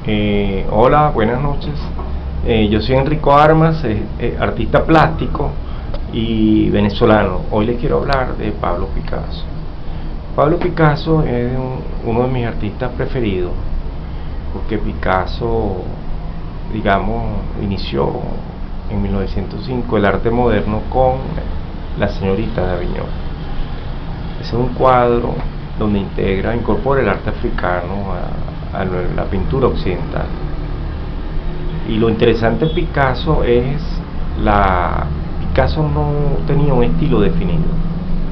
Hola, buenas noches. Yo soy Enrico Armas, artista plástico y venezolano. Hoy les quiero hablar de Pablo Picasso. Pablo Picasso es uno de mis artistas preferidos, porque Picasso, digamos, inició en 1905 el arte moderno con La señorita de Aviñón. Ese es un cuadro donde incorpora el arte africano a la pintura occidental. Y lo interesante de Picasso es Picasso no tenía un estilo definido,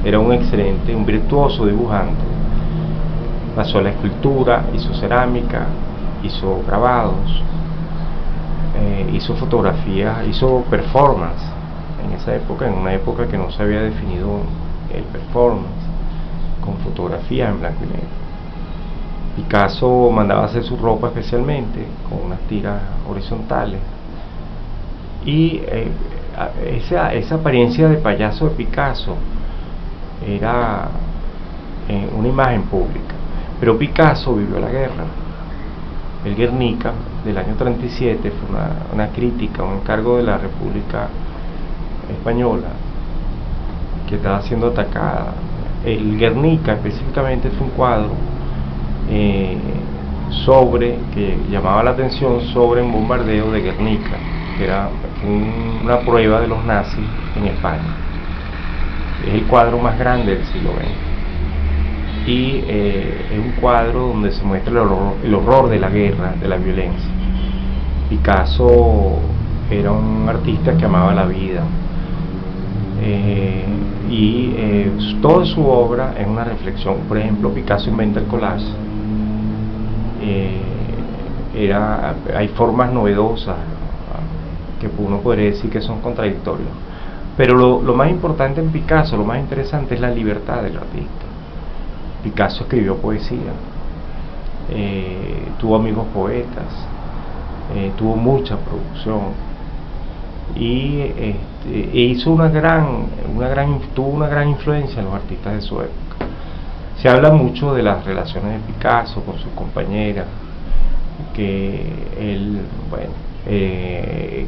era un virtuoso dibujante. Pasó a la escultura, hizo cerámica, hizo grabados, hizo fotografías, hizo performance en esa época, en una época que no se había definido el performance, con fotografías en blanco y negro. Picasso mandaba hacer su ropa especialmente, con unas tiras horizontales, y esa apariencia de payaso de Picasso era una imagen pública. Pero Picasso vivió la guerra. El Guernica del año 37 fue una crítica, un encargo de la República Española, que estaba siendo atacada. El Guernica específicamente fue un cuadro que llamaba la atención sobre un bombardeo de Guernica, que era una prueba de los nazis en España. Es el cuadro más grande del siglo XX y es un cuadro donde se muestra el horror de la guerra, de la violencia. Picasso era un artista que amaba la vida, toda su obra es una reflexión. Por ejemplo, Picasso inventa el collage. Hay formas novedosas que uno podría decir que son contradictorias, pero lo más importante en Picasso, lo más interesante, es la libertad del artista. Picasso escribió poesía, tuvo amigos poetas, tuvo mucha producción y tuvo una gran influencia en los artistas de su época. Se habla mucho de las relaciones de Picasso con sus compañeras, que él,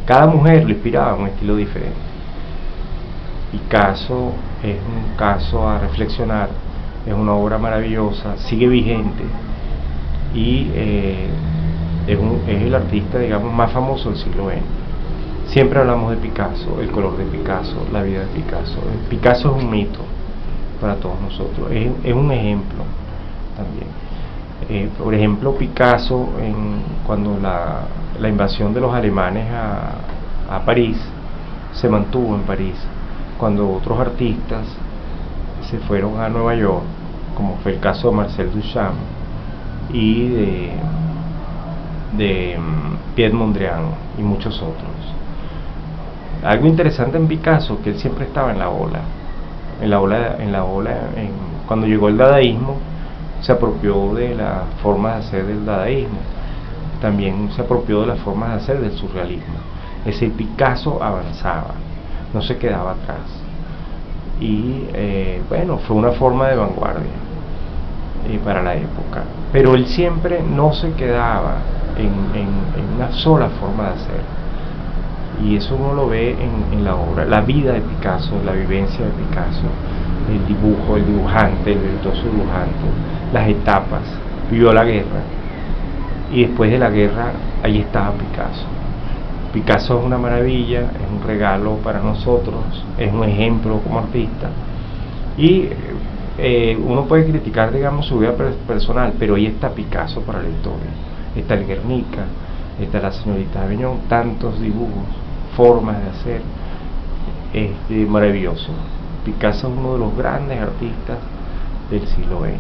cada mujer lo inspiraba en un estilo diferente. Picasso es un caso a reflexionar, es una obra maravillosa, sigue vigente y es el artista, digamos, más famoso del siglo XX. Siempre hablamos de Picasso, el color de Picasso, la vida de Picasso. Picasso es un mito para todos nosotros, es un ejemplo también. Por ejemplo, Picasso, cuando la invasión de los alemanes a París, se mantuvo en París. Cuando otros artistas se fueron a Nueva York, como fue el caso de Marcel Duchamp y de Piet Mondrian y muchos otros. Algo interesante en Picasso, que él siempre estaba en la ola. Cuando llegó el dadaísmo, se apropió de las formas de hacer del dadaísmo, también se apropió de las formas de hacer del surrealismo. Es decir, Picasso avanzaba, no se quedaba atrás, y fue una forma de vanguardia para la época. Pero él siempre no se quedaba en una sola forma de hacer, y eso uno lo ve en la obra, la vida de Picasso, la vivencia de Picasso, el dibujo, el dibujante, el virtuoso dibujante, las etapas. Vivió la guerra y después de la guerra ahí estaba Picasso. Picasso es una maravilla, es un regalo para nosotros, es un ejemplo como artista, y uno puede criticar, digamos, su vida personal, pero ahí está Picasso para la historia. Está el Guernica, está La señorita de Aviñón, tantos dibujos, formas de hacer, maravilloso. Picasso es uno de los grandes artistas del siglo XX.